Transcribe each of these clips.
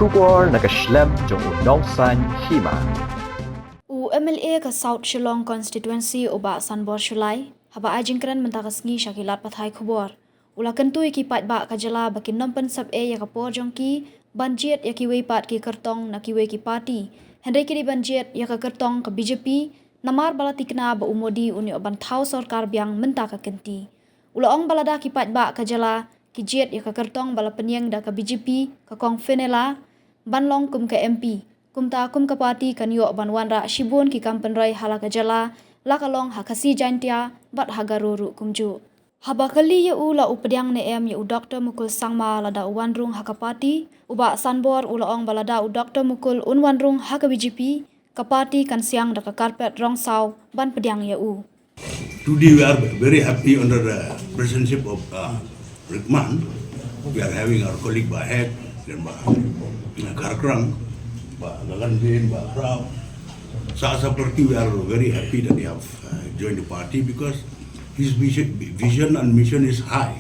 Shubor nakaslem jong unongsan Hima. MLA ka South Shillong constituency uba Sanbor Shulai haba ajingkran mentakasngi syakilat pathai khubor ula kentui ki pat ba kajala bakin nompen sab ya kapor jongki banjet ya Kiwei pat ki kertong na Kiwei ki party hendai ki banjet ya ka kertong ka BJP namar balati kena ba umodi uni oban Thaw Sorkar Biang mentaka kenti ula ong balada ki pat ba kajala ki jet ya ka kertong bala penyeng da ka BJP ka kong fenela banlong kum ka MP kumta kum ka parti kan yo banwanra shibun ki kampenrai halaka jala lakalong hakasi jantia bat hagaru kumju habakali ya ula updyang ne em ya Dr. Mukul Sangma lada wanrung hakapati uba Sanbor ula ong balada Dr. Mukul unwanrung haka BJP kapati kan siang da ka karpet rong saw ban pedyang ya Today we are very happy under the presidency of Rickman. We are having our colleague Bahek and Karkrang, Galandin, Bahrao. Seperti we are very happy that they have joined the party because his vision and mission is high,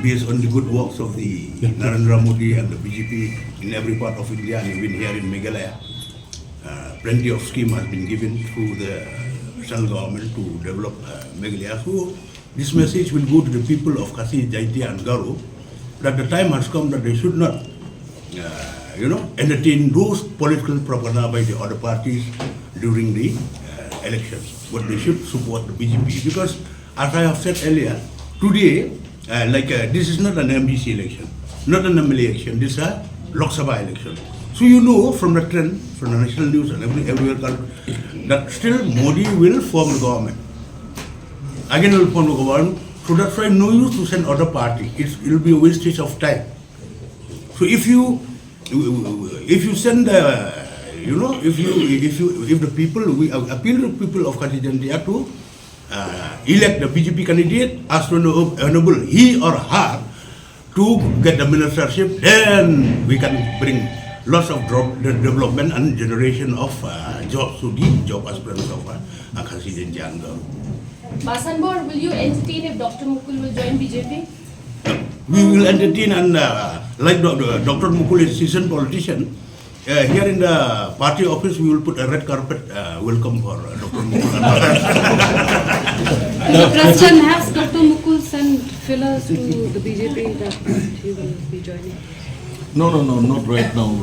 based on the good works of the Narendra Modi and the BJP in every part of India and even here in Meghalaya. Plenty of scheme has been given through the central government to develop Meghalaya. So this message will go to the people of Kasi, Jaintia and Garo that the time has come that they should not entertain those political propaganda by the other parties during the elections. But they should support the BJP because, as I have said earlier, today, this is not an MDC election, not an MLA election, this is a Lok Sabha election. So you know from the trend, from the national news and everywhere that still Modi will form the government. Again will form the government. So that's why no use to send other party. It will be a wastage of time. So if you send if the people, we appeal to people of Katijantia to elect the BJP candidate as honorable he or her to get the ministership, then we can bring lots of development and generation of jobs to the job aspirants of Katijantia and Garo. Sanbor, will you entertain if Dr. Mukul will join BJP? We will entertain and like Dr. Mukul is a seasoned politician, here in the party office we will put a red carpet welcome for Dr. Mukul. The president has Dr. Mukul send fillers to the BJP that he will be joining? No, not right now.